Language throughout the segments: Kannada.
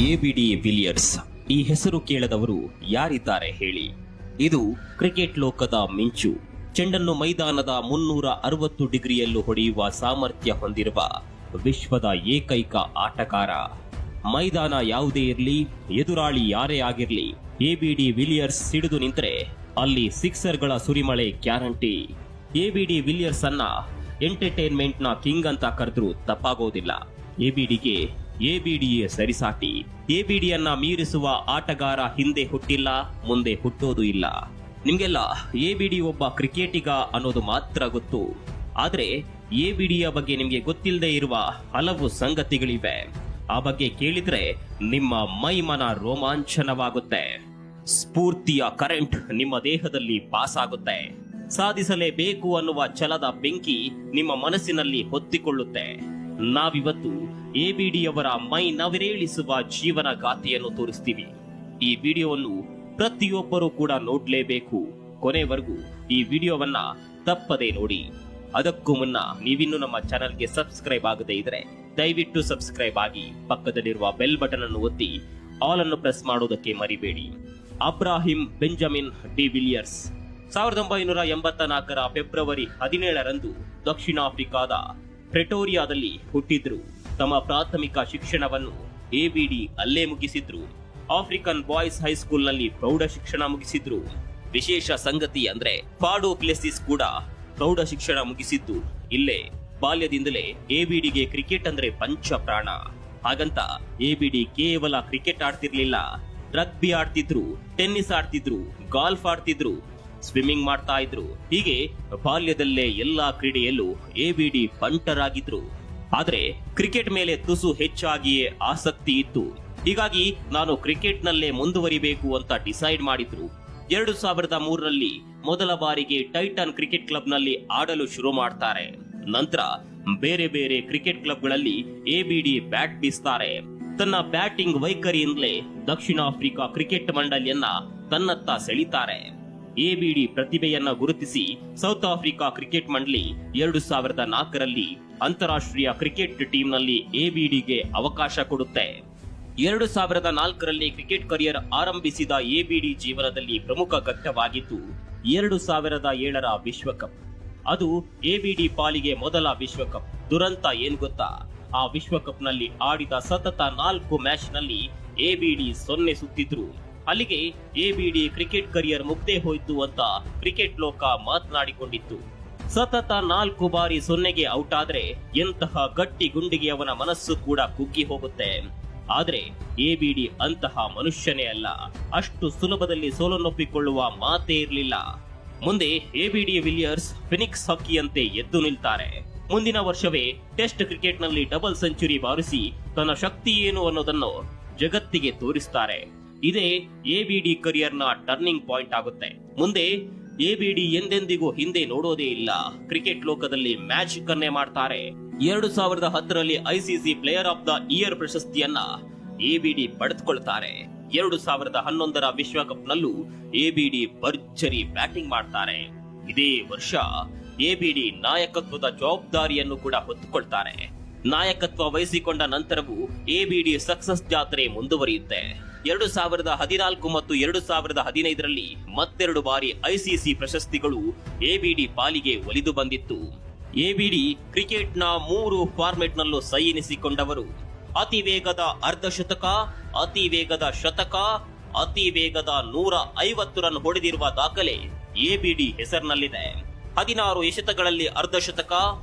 ಎಬಿಡಿ ವಿಲಿಯರ್ಸ್ ಈ ಹೆಸರು ಕೇಳದವರು ಯಾರಿದ್ದಾರೆ ಹೇಳಿ. ಇದು ಕ್ರಿಕೆಟ್ ಲೋಕದ ಮಿಂಚು. ಚೆಂಡನ್ನು ಮೈದಾನದ 360 ಡಿಗ್ರಿಯಲ್ಲೂ ಹೊಡೆಯುವ ಸಾಮರ್ಥ್ಯ ಹೊಂದಿರುವ ವಿಶ್ವದ ಏಕೈಕ ಆಟಗಾರ. ಮೈದಾನ ಯಾವುದೇ ಇರಲಿ, ಎದುರಾಳಿ ಯಾರೇ ಆಗಿರಲಿ, ಎಬಿಡಿ ವಿಲಿಯರ್ಸ್ ಸಿಡಿದು ನಿಂತರೆ ಅಲ್ಲಿ ಸಿಕ್ಸರ್ಗಳ ಸುರಿಮಳೆ ಗ್ಯಾರಂಟಿ. ಎಬಿಡಿ ವಿಲಿಯರ್ಸ್ ಅನ್ನ ಎಂಟರ್ಟೈನ್ಮೆಂಟ್ ನ ಕಿಂಗ್ ಅಂತ ಕರೆದ್ರೂ ತಪ್ಪಾಗೋದಿಲ್ಲ. ಎಬಿಡಿಗೆ ಎಬಿಡಿಯೇ ಸರಿಸಾಟಿ. ಎಬಿಡಿಯನ್ನ ಮೀರಿಸುವ ಆಟಗಾರ ಹಿಂದೆ ಹುಟ್ಟಿಲ್ಲ, ಮುಂದೆ ಹುಟ್ಟೋದು ಇಲ್ಲ. ನಿಮ್ಗೆಲ್ಲ ಎಬಿಡಿ ಒಬ್ಬ ಕ್ರಿಕೆಟಿಗ ಅನ್ನೋದು ಮಾತ್ರ ಗೊತ್ತು. ಆದ್ರೆ ಎಬಿಡಿಯ ಬಗ್ಗೆ ನಿಮ್ಗೆ ಗೊತ್ತಿಲ್ಲದೆ ಇರುವ ಹಲವು ಸಂಗತಿಗಳಿವೆ. ಆ ಬಗ್ಗೆ ಕೇಳಿದ್ರೆ ನಿಮ್ಮ ಮೈಮನ ರೋಮಾಂಚನವಾಗುತ್ತೆ. ಸ್ಫೂರ್ತಿಯ ಕರೆಂಟ್ ನಿಮ್ಮ ದೇಹದಲ್ಲಿ ಪಾಸ್ ಆಗುತ್ತೆ. ಸಾಧಿಸಲೇಬೇಕು ಅನ್ನುವ ಛಲದ ಬೆಂಕಿ ನಿಮ್ಮ ಮನಸ್ಸಿನಲ್ಲಿ ಹೊತ್ತಿಕೊಳ್ಳುತ್ತೆ. ನಾವಿವತ್ತು ಎಬಿಡಿಯವರ ಮೈ ನವಿರೇಳಿಸುವ ಜೀವನ ಗಾಥೆಯನ್ನು ತೋರಿಸ್ತೀವಿ. ಈ ವಿಡಿಯೋವನ್ನು ಪ್ರತಿಯೊಬ್ಬರೂ ಕೂಡ ನೋಡ್ಲೇಬೇಕು. ಕೊನೆವರೆಗೂ ಈ ವಿಡಿಯೋವನ್ನ ತಪ್ಪದೇ ನೋಡಿ. ಅದಕ್ಕೂ ಮುನ್ನ ನೀವಿನ್ನು ನಮ್ಮ ಚಾನೆಲ್ಗೆ ಸಬ್ಸ್ಕ್ರೈಬ್ ಆಗದೇ ಇದ್ರೆ ದಯವಿಟ್ಟು ಸಬ್ಸ್ಕ್ರೈಬ್ ಆಗಿ ಪಕ್ಕದಲ್ಲಿರುವ ಬೆಲ್ ಬಟನ್ ಅನ್ನು ಒತ್ತಿ ಆಲ್ ಅನ್ನು ಪ್ರೆಸ್ ಮಾಡೋದಕ್ಕೆ ಮರಿಬೇಡಿ. ಅಬ್ರಾಹಿಂ ಬೆಂಜಮಿನ್ ಡಿ ವಿಲಿಯರ್ಸ್ 1984ರ ಫೆಬ್ರವರಿ 17ರಂದು ದಕ್ಷಿಣ ಆಫ್ರಿಕಾದ ಪ್ರೆಟೋರಿಯಾದಲ್ಲಿ ಹುಟ್ಟಿದ್ರು. ತಮ್ಮ ಪ್ರಾಥಮಿಕ ಶಿಕ್ಷಣವನ್ನು ಎಬಿಡಿ ಅಲ್ಲೇ ಮುಗಿಸಿದ್ರು. ಆಫ್ರಿಕನ್ ಬಾಯ್ಸ್ ಹೈಸ್ಕೂಲ್ನಲ್ಲಿ ಪ್ರೌಢ ಶಿಕ್ಷಣ ಮುಗಿಸಿದ್ರು. ವಿಶೇಷ ಸಂಗತಿ ಅಂದ್ರೆ ಫಾಡೋ ಪ್ಲೆಸಿಸ್ ಕೂಡ ಪ್ರೌಢ ಶಿಕ್ಷಣ ಮುಗಿಸಿದ್ದು ಇಲ್ಲೇ. ಬಾಲ್ಯದಿಂದಲೇ ಎಬಿಡಿಗೆ ಕ್ರಿಕೆಟ್ ಅಂದ್ರೆ ಪಂಚ ಪ್ರಾಣ. ಹಾಗಂತ ಎಬಿಡಿ ಕೇವಲ ಕ್ರಿಕೆಟ್ ಆಡ್ತಿರ್ಲಿಲ್ಲ, ರಗ್ಬಿ ಆಡ್ತಿದ್ರು, ಟೆನ್ನಿಸ್ ಆಡ್ತಿದ್ರು, ಗಾಲ್ಫ್ ಆಡ್ತಿದ್ರು, ಸ್ವಿಮ್ಮಿಂಗ್ ಮಾಡ್ತಾ ಇದ್ರು. ಹೀಗೆ ಬಾಲ್ಯದಲ್ಲೇ ಎಲ್ಲಾ ಕ್ರೀಡೆಯಲ್ಲೂ ಎಬಿಡಿ ಬಂಟರಾಗಿದ್ರು. ಆದ್ರೆ ಕ್ರಿಕೆಟ್ ಮೇಲೆ ತುಸು ಹೆಚ್ಚಾಗಿಯೇ ಆಸಕ್ತಿ ಇತ್ತು. ಹೀಗಾಗಿ ನಾನು ಕ್ರಿಕೆಟ್ ನಲ್ಲೇ ಮುಂದುವರಿಬೇಕು ಅಂತ ಡಿಸೈಡ್ ಮಾಡಿದ್ರು. 2003ರಲ್ಲಿ ಮೊದಲ ಬಾರಿಗೆ ಟೈಟನ್ ಕ್ರಿಕೆಟ್ ಕ್ಲಬ್ ನಲ್ಲಿ ಆಡಲು ಶುರು ಮಾಡ್ತಾರೆ. ನಂತರ ಬೇರೆ ಬೇರೆ ಕ್ರಿಕೆಟ್ ಕ್ಲಬ್ಗಳಲ್ಲಿ ಎಬಿಡಿ ಬ್ಯಾಟ್ ಬೀಸ್ತಾರೆ. ತನ್ನ ಬ್ಯಾಟಿಂಗ್ ವೈಖರಿಯಿಂದಲೇ ದಕ್ಷಿಣ ಆಫ್ರಿಕಾ ಕ್ರಿಕೆಟ್ ಮಂಡಳಿಯನ್ನ ತನ್ನತ್ತ ಸೆಳೀತಾರೆ. ಎಬಿಡಿ ಪ್ರತಿಭೆಯನ್ನ ಗುರುತಿಸಿ ಸೌತ್ ಆಫ್ರಿಕಾ ಕ್ರಿಕೆಟ್ ಮಂಡಳಿ 2004ರಲ್ಲಿ ಅಂತಾರಾಷ್ಟ್ರೀಯ ಕ್ರಿಕೆಟ್ ಟೀಮ್ ನಲ್ಲಿ ಎಬಿಡಿಗೆ ಅವಕಾಶ ಕೊಡುತ್ತೆ. 2004ರಲ್ಲಿ ಕ್ರಿಕೆಟ್ ಕರಿಯರ್ ಆರಂಭಿಸಿದ ಎಬಿಡಿ ಜೀವನದಲ್ಲಿ ಪ್ರಮುಖ ಘಟ್ಟವಾಗಿದ್ದು 2007ರ ವಿಶ್ವಕಪ್. ಅದು ಎಬಿಡಿ ಪಾಲಿಗೆ ಮೊದಲ ವಿಶ್ವಕಪ್. ದುರಂತ ಏನ್ ಗೊತ್ತಾ? ಆ ವಿಶ್ವಕಪ್ ನಲ್ಲಿ ಆಡಿದ ಸತತ 4 ಮ್ಯಾಚ್ ನಲ್ಲಿ ಎಬಿಡಿ 0 ಸುತ್ತಿದ್ರು. ಅಲ್ಲಿಗೆ ಎಬಿಡಿ ಕ್ರಿಕೆಟ್ ಕರಿಯರ್ ಮುಗ್ದೇ ಹೋಯ್ತು ಅಂತ ಕ್ರಿಕೆಟ್ ಲೋಕ ಮಾತನಾಡಿಕೊಂಡಿತ್ತು. ಸತತ 4 ಬಾರಿ 0ಗೆ ಔಟ್ ಆದ್ರೆ ಎಂತಹ ಗಟ್ಟಿ ಗುಂಡಿಗೆ ಅವನ ಮನಸ್ಸು ಕೂಡ ಕುಗ್ಗಿ ಹೋಗುತ್ತೆ. ಆದ್ರೆ ಎಬಿಡಿ ಅಂತಹ ಮನುಷ್ಯನೇ ಅಲ್ಲ. ಅಷ್ಟು ಸುಲಭದಲ್ಲಿ ಸೋಲನ್ನೊಪ್ಪಿಕೊಳ್ಳುವ ಮಾತೇ ಇರಲಿಲ್ಲ. ಮುಂದೆ ಎಬಿಡಿ ವಿಲಿಯರ್ಸ್ ಫಿನಿಕ್ಸ್ ಹಕ್ಕಿಯಂತೆ ಎದ್ದು ನಿಲ್ತಾರೆ. ಮುಂದಿನ ವರ್ಷವೇ ಟೆಸ್ಟ್ ಕ್ರಿಕೆಟ್ ನಲ್ಲಿ ಡಬಲ್ ಸೆಂಚುರಿ ಬಾರಿಸಿ ತನ್ನ ಶಕ್ತಿ ಏನು ಅನ್ನೋದನ್ನು ಜಗತ್ತಿಗೆ ತೋರಿಸ್ತಾರೆ. ಇದೇ ಎಬಿಡಿ ಕರಿಯರ್ನ ಟರ್ನಿಂಗ್ ಪಾಯಿಂಟ್ ಆಗುತ್ತೆ. ಮುಂದೆ ಎಬಿಡಿ ಎಂದೆಂದಿಗೂ ಹಿಂದೆ ನೋಡೋದೇ ಇಲ್ಲ. ಕ್ರಿಕೆಟ್ ಲೋಕದಲ್ಲಿ ಮ್ಯಾಜಿಕ್ ಅನ್ನೇ ಮಾಡ್ತಾರೆ. 2010ರಲ್ಲಿ ICC player of the year ಪ್ರಶಸ್ತಿಯನ್ನ ಎಬಿಡಿ ಪಡೆದುಕೊಳ್ತಾರೆ. 2011ರ ವಿಶ್ವಕಪ್ ನಲ್ಲೂ ಎಬಿಡಿ ಭರ್ಜರಿ ಬ್ಯಾಟಿಂಗ್ ಮಾಡ್ತಾರೆ. ಇದೇ ವರ್ಷ ಎಬಿಡಿ ನಾಯಕತ್ವದ ಜವಾಬ್ದಾರಿಯನ್ನು ಕೂಡ ಹೊತ್ತುಕೊಳ್ತಾರೆ. ನಾಯಕತ್ವ ವಹಿಸಿಕೊಂಡ ನಂತರವೂ ಎಬಿಡಿ ಸಕ್ಸಸ್ ಜಾತ್ರೆ ಮುಂದುವರಿಯುತ್ತೆ. 2014 ಮತ್ತು 2015ರಲ್ಲಿ ಮತ್ತೆರಡು ಬಾರಿ ಐಸಿಸಿ ಪ್ರಶಸ್ತಿಗಳು ಎಬಿಡಿ ಪಾಲಿಗೆ ಒಲಿದು ಬಂದಿತ್ತು. ಎಬಿಡಿ ಕ್ರಿಕೆಟ್ನ 3 ಫಾರ್ಮೆಟ್ ನಲ್ಲೂ ಸೈ ಎನಿಸಿಕೊಂಡವರು. ಅತಿ ವೇಗದ ಅರ್ಧಶತಕ, ಅತಿ ವೇಗದ ಶತಕ, ಅತಿ ವೇಗದ 150 ರನ್ ಹೊಡೆದಿರುವ ದಾಖಲೆ ಎಬಿಡಿ ಹೆಸರಿನಲ್ಲಿದೆ. 16 ಎಸೆತಗಳಲ್ಲಿ ಅರ್ಧಶತಕ,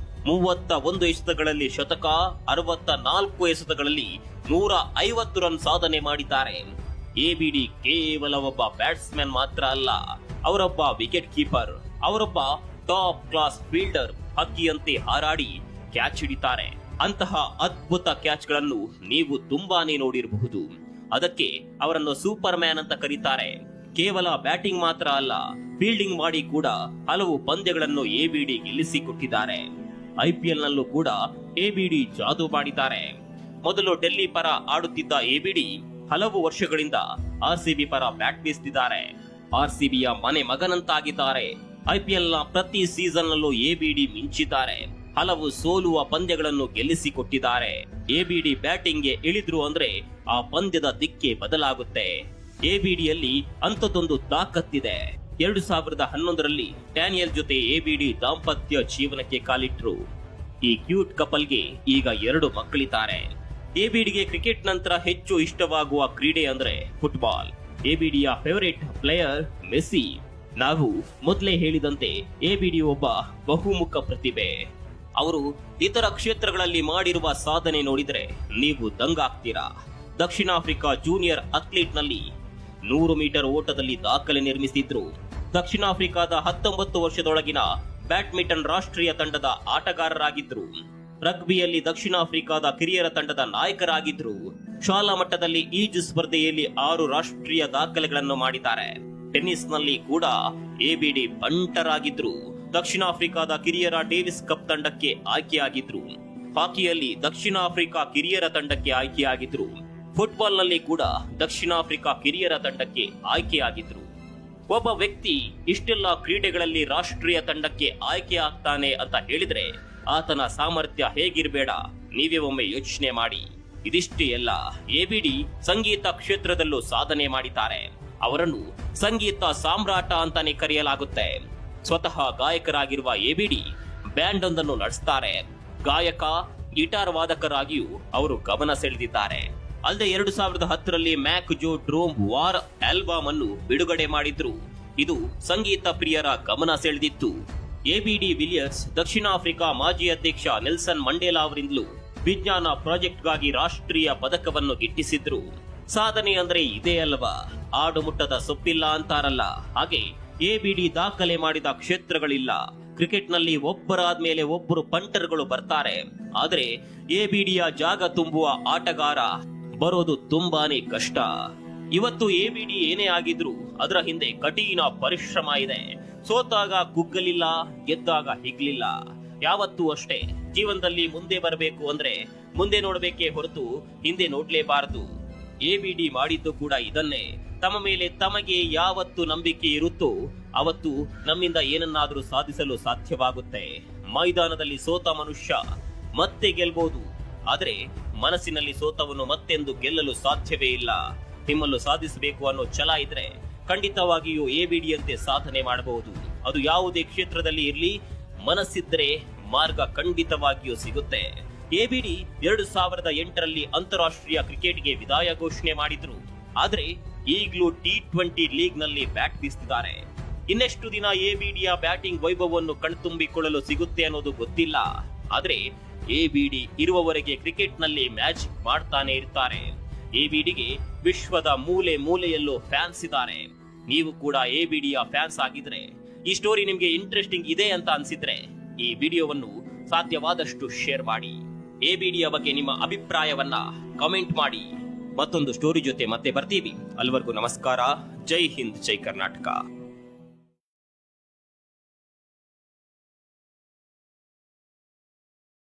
31 ಎಸೆತಗಳಲ್ಲಿ ಶತಕ, 64 ಎಸೆತಗಳಲ್ಲಿ 150 ರನ್ ಸಾಧನೆ ಮಾಡಿದ್ದಾರೆ. ಎಬಿಡಿ ಕೇವಲ ಒಬ್ಬ ಬ್ಯಾಟ್ಸ್ಮನ್ ಮಾತ್ರ ಅಲ್ಲ, ಅವರೊಬ್ಬ ವಿಕೆಟ್ ಕೀಪರ್, ಅವರೊಬ್ಬ ಟಾಪ್ ಕ್ಲಾಸ್ ಫೀಲ್ಡರ್. ಹಕ್ಕಿಯಂತೆ ಹಾರಾಡಿ ಕ್ಯಾಚ್ ಹಿಡಿತಾರೆ. ಅಂತಹ ಅದ್ಭುತ ಕ್ಯಾಚ್ ಗಳನ್ನು ನೀವು ತುಂಬಾನೇ ನೋಡಿರಬಹುದು. ಅದಕ್ಕೆ ಅವರನ್ನು ಸೂಪರ್ ಮ್ಯಾನ್ ಅಂತ ಕರೀತಾರೆ. ಕೇವಲ ಬ್ಯಾಟಿಂಗ್ ಮಾತ್ರ ಅಲ್ಲ, ಫೀಲ್ಡಿಂಗ್ ಮಾಡಿ ಕೂಡ ಹಲವು ಪಂದ್ಯಗಳನ್ನು ಎಬಿಡಿ ಗೆಲ್ಲಿಸಿಕೊಟ್ಟಿದ್ದಾರೆ. ಐಪಿಎಲ್ ನಲ್ಲೂ ಕೂಡ ಎಬಿಡಿ ಜಾದೂ ಮಾಡಿದ್ದಾರೆ. ಮೊದಲು ಡೆಲ್ಲಿ ಪರ ಆಡುತ್ತಿದ್ದ ಎಬಿಡಿ ಹಲವು ವರ್ಷಗಳಿಂದ ಆರ್ಸಿಬಿ ಪರ ಬ್ಯಾಟ್ ಬೀಸ್ತಿದ್ದಾರೆ. ಆರ್ಸಿಬಿಯ ಮನೆ ಮಗನಂತಾಗಿದ್ದಾರೆ. ಐಪಿಎಲ್ ನ ಪ್ರತಿ ಸೀಸನ್ ನಲ್ಲೂ ಎಬಿಡಿ ಮಿಂಚಿದ್ದಾರೆ. ಹಲವು ಸೋಲುವ ಪಂದ್ಯಗಳನ್ನು ಗೆಲ್ಲಿಸಿಕೊಟ್ಟಿದ್ದಾರೆ. ಎಬಿಡಿ ಬ್ಯಾಟಿಂಗ್ಗೆ ಇಳಿದ್ರು ಅಂದ್ರೆ ಆ ಪಂದ್ಯದ ದಿಕ್ಕೇ ಬದಲಾಗುತ್ತೆ. ಎಬಿಡಿಯಲ್ಲಿ ಅಂಥದ್ದೊಂದು ತಾಕತ್ತಿದೆ. 2011ರಲ್ಲಿ ಡ್ಯಾನಿಯಲ್ ಜೊತೆ ಎಬಿಡಿ ದಾಂಪತ್ಯ ಜೀವನಕ್ಕೆ ಕಾಲಿಟ್ರು. ಈ ಕ್ಯೂಟ್ ಕಪಲ್ಗೆ ಈಗ 2 ಮಕ್ಕಳಿದ್ದಾರೆ. ಎಬಿಡಿಗೆ ಕ್ರಿಕೆಟ್ ನಂತರ ಹೆಚ್ಚು ಇಷ್ಟವಾಗುವ ಕ್ರೀಡೆ ಅಂದ್ರೆ ಫುಟ್ಬಾಲ್. ಎಬಿಡಿಯ ಫೇವರೇಟ್ ಪ್ಲೇಯರ್ ಮೆಸ್ಸಿ. ನಾವು ಮೊದಲೇ ಹೇಳಿದಂತೆ ಎಬಿಡಿ ಒಬ್ಬ ಬಹುಮುಖ ಪ್ರತಿಭೆ. ಅವರು ಇತರ ಕ್ಷೇತ್ರಗಳಲ್ಲಿ ಮಾಡಿರುವ ಸಾಧನೆ ನೋಡಿದರೆ ನೀವು ದಂಗಾಗ್ತೀರಾ. ದಕ್ಷಿಣ ಆಫ್ರಿಕಾ ಜೂನಿಯರ್ ಅಥ್ಲೀಟ್ನಲ್ಲಿ 100 ಮೀಟರ್ ಓಟದಲ್ಲಿ ದಾಖಲೆ ನಿರ್ಮಿಸಿದ್ರು. ದಕ್ಷಿಣ ಆಫ್ರಿಕಾದ 19 ವರ್ಷದೊಳಗಿನ ಬ್ಯಾಡ್ಮಿಂಟನ್ ರಾಷ್ಟ್ರೀಯ ತಂಡದ ಆಟಗಾರರಾಗಿದ್ರು. ರಗ್ಬಿಯಲ್ಲಿ ದಕ್ಷಿಣ ಆಫ್ರಿಕಾದ ಕಿರಿಯರ ತಂಡದ ನಾಯಕರಾಗಿದ್ರು. ಶಾಲಾ ಮಟ್ಟದಲ್ಲಿ ಈಜು ಸ್ಪರ್ಧೆಯಲ್ಲಿ 6 ರಾಷ್ಟ್ರೀಯ ದಾಖಲೆಗಳನ್ನು ಮಾಡಿದ್ದಾರೆ. ಟೆನ್ನಿಸ್ನಲ್ಲಿ ಕೂಡ ಎಬಿಡಿ ಬಂಟರಾಗಿದ್ರು. ದಕ್ಷಿಣ ಆಫ್ರಿಕಾದ ಕಿರಿಯರ ಡೇವಿಸ್ ಕಪ್ ತಂಡಕ್ಕೆ ಆಯ್ಕೆಯಾಗಿದ್ರು. ಹಾಕಿಯಲ್ಲಿ ದಕ್ಷಿಣ ಆಫ್ರಿಕಾ ಕಿರಿಯರ ತಂಡಕ್ಕೆ ಆಯ್ಕೆಯಾಗಿದ್ರು. ಫುಟ್ಬಾಲ್ನಲ್ಲಿ ಕೂಡ ದಕ್ಷಿಣ ಆಫ್ರಿಕಾ ಕಿರಿಯರ ತಂಡಕ್ಕೆ ಆಯ್ಕೆಯಾಗಿದ್ರು. ಒಬ್ಬ ವ್ಯಕ್ತಿ ಇಷ್ಟೆಲ್ಲ ಕ್ರೀಡೆಗಳಲ್ಲಿ ರಾಷ್ಟ್ರೀಯ ತಂಡಕ್ಕೆ ಆಯ್ಕೆ ಆಗ್ತಾನೆ ಅಂತ ಹೇಳಿದ್ರೆ ಆತನ ಸಾಮರ್ಥ್ಯ ಹೇಗಿರಬೇಡ ನೀವೇ ಒಮ್ಮೆ ಯೋಚನೆ ಮಾಡಿ. ಇದಿಷ್ಟೇ ಅಲ್ಲ, ಎಬಿಡಿ ಸಂಗೀತ ಕ್ಷೇತ್ರದಲ್ಲೂ ಸಾಧನೆ ಮಾಡಿದ್ದಾರೆ. ಅವರನ್ನು ಸಂಗೀತ ಸಾಮ್ರಾಟ ಅಂತಾನೆ ಕರೆಯಲಾಗುತ್ತೆ. ಸ್ವತಃ ಗಾಯಕರಾಗಿರುವ ಎಬಿಡಿ ಬ್ಯಾಂಡ್ ಒಂದನ್ನು ನಡೆಸ್ತಾರೆ. ಗಾಯಕ, ಗಿಟಾರ್ ವಾದಕರಾಗಿಯೂ ಅವರು ಗಮನ ಸೆಳೆದಿದ್ದಾರೆ. ಅಲ್ಲದೆ 2010ರಲ್ಲಿ ಮ್ಯಾಕ್ ಜೋ ಡ್ರೋಮ್ ವಾರ್ ಆಲ್ಬಮ್ ಅನ್ನು ಬಿಡುಗಡೆ ಮಾಡಿದ್ರು. ಇದು ಸಂಗೀತ ಪ್ರಿಯರ ಗಮನ ಸೆಳೆದಿತ್ತು. ಎಬಿಡಿ ವಿಲಿಯರ್ಸ್ ದಕ್ಷಿಣ ಆಫ್ರಿಕಾ ಮಾಜಿ ಅಧ್ಯಕ್ಷ ನೆಲ್ಸನ್ ಮಂಡೇಲಾ ಅವರಿಂದಲೂ ವಿಜ್ಞಾನ ಪ್ರಾಜೆಕ್ಟ್ಗಾಗಿ ರಾಷ್ಟ್ರೀಯ ಪದಕವನ್ನು ಗಿಟ್ಟಿಸಿದ್ರು. ಸಾಧನೆ ಅಂದ್ರೆ ಇದೇ ಅಲ್ವಾ, ಆಡುಮುಟ್ಟದ ಸೊಪ್ಪಿಲ್ಲ ಅಂತಾರಲ್ಲ, ಹಾಗೆ ಎಬಿಡಿ ದಾಖಲೆ ಮಾಡಿದ ಕ್ಷೇತ್ರಗಳಿಲ್ಲ. ಕ್ರಿಕೆಟ್ನಲ್ಲಿ ಒಬ್ಬರಾದ್ಮೇಲೆ ಒಬ್ಬರು ಪಂಟರ್ಗಳು ಬರ್ತಾರೆ. ಆದ್ರೆ ಎಬಿಡಿಯ ಜಾಗ ತುಂಬುವ ಆಟಗಾರ ಬರೋದು ತುಂಬಾನೇ ಕಷ್ಟ. ಇವತ್ತು ಎಬಿಡಿ ಏನೇ ಆಗಿದ್ರು ಅದರ ಹಿಂದೆ ಕಠಿಣ ಪರಿಶ್ರಮ ಇದೆ. ಸೋತಾಗ ಕುಗ್ಗಲಿಲ್ಲ, ಗೆದ್ದಾಗ ಹಿಗ್ಲಿಲ್ಲ. ಯಾವತ್ತೂ ಅಷ್ಟೇ, ಜೀವನದಲ್ಲಿ ಮುಂದೆ ಬರಬೇಕು ಅಂದ್ರೆ ಮುಂದೆ ನೋಡ್ಬೇಕೇ ಹೊರತು ಹಿಂದೆ ನೋಡ್ಲೇಬಾರದು. ಎಬಿಡಿ ಮಾಡಿದ್ದು ಕೂಡ ಇದನ್ನೇ. ತಮ್ಮ ಮೇಲೆ ತಮಗೆ ಯಾವತ್ತು ನಂಬಿಕೆ ಇರುತ್ತೋ ಅವತ್ತು ನಮ್ಮಿಂದ ಏನನ್ನಾದ್ರೂ ಸಾಧಿಸಲು ಸಾಧ್ಯವಾಗುತ್ತೆ. ಮೈದಾನದಲ್ಲಿ ಸೋತ ಮನುಷ್ಯ ಮತ್ತೆ ಗೆಲ್ಬಹುದು, ಆದ್ರೆ ಮನಸ್ಸಿನಲ್ಲಿ ಸೋತವನು ಮತ್ತೆಂದು ಗೆಲ್ಲಲು ಸಾಧ್ಯವೇ ಇಲ್ಲ. ನಿಮ್ಮಲ್ಲೂ ಸಾಧಿಸಬೇಕು ಅನ್ನೋ ಛಲ ಇದ್ರೆ ಖಂಡಿತವಾಗಿಯೂ ಎಬಿಡಿಯಂತೆ ಸಾಧನೆ ಮಾಡಬಹುದು. ಅದು ಯಾವುದೇ ಕ್ಷೇತ್ರದಲ್ಲಿ ಇರ್ಲಿ, ಮನಸ್ಸಿದ್ರೆ ಮಾರ್ಗ ಖಂಡಿತವಾಗಿಯೂ ಸಿಗುತ್ತೆ. ಎಬಿಡಿ 2008ರಲ್ಲಿ ಅಂತಾರಾಷ್ಟ್ರೀಯ ಕ್ರಿಕೆಟ್ಗೆ ವಿದಾಯ ಘೋಷಣೆ ಮಾಡಿದ್ರು. ಆದ್ರೆ ಈಗಲೂ T20 ಲೀಗ್ ನಲ್ಲಿ ಬ್ಯಾಟ್ ಬೀಸ್ತಿದ್ದಾರೆ. ಇನ್ನೆಷ್ಟು ದಿನ ಎಬಿಡಿಯ ಬ್ಯಾಟಿಂಗ್ ವೈಭವವನ್ನು ಕಣ್ತುಂಬಿಕೊಳ್ಳಲು ಸಿಗುತ್ತೆ ಅನ್ನೋದು ಗೊತ್ತಿಲ್ಲ. ಆದ್ರೆ ಎಬಿಡಿ ಇರುವವರೆಗೆ ಕ್ರಿಕೆಟ್ ನಲ್ಲಿ ಮ್ಯಾಜಿಕ್ ಮಾಡ್ತಾನೆ ಇರ್ತಾರೆ. ಎಬಿಡಿಗೆ ವಿಶ್ವದ ಮೂಲೆ ಮೂಲೆಯಲ್ಲೂ ಫ್ಯಾನ್ಸ್ ಇದ್ದಾರೆ. ನೀವು ಕೂಡ ಎಬಿಡಿಯ ಫ್ಯಾನ್ಸ್ ಆಗಿದ್ರೆ, ಈ ಸ್ಟೋರಿ ನಿಮ್ಗೆ ಇಂಟ್ರೆಸ್ಟಿಂಗ್ ಇದೆ ಅಂತ ಅನ್ಸಿದ್ರೆ ಈ ವಿಡಿಯೋವನ್ನು ಸಾಧ್ಯವಾದಷ್ಟು ಶೇರ್ ಮಾಡಿ. ಎಬಿಡಿಯ ಬಗ್ಗೆ ನಿಮ್ಮ ಅಭಿಪ್ರಾಯವನ್ನ ಕಮೆಂಟ್ ಮಾಡಿ. ಮತ್ತೊಂದು ಸ್ಟೋರಿ ಜೊತೆ ಮತ್ತೆ ಬರ್ತೀವಿ. ಅಲ್ಲಿವರೆಗೂ ನಮಸ್ಕಾರ. ಜೈ ಹಿಂದ್, ಜೈ ಕರ್ನಾಟಕ.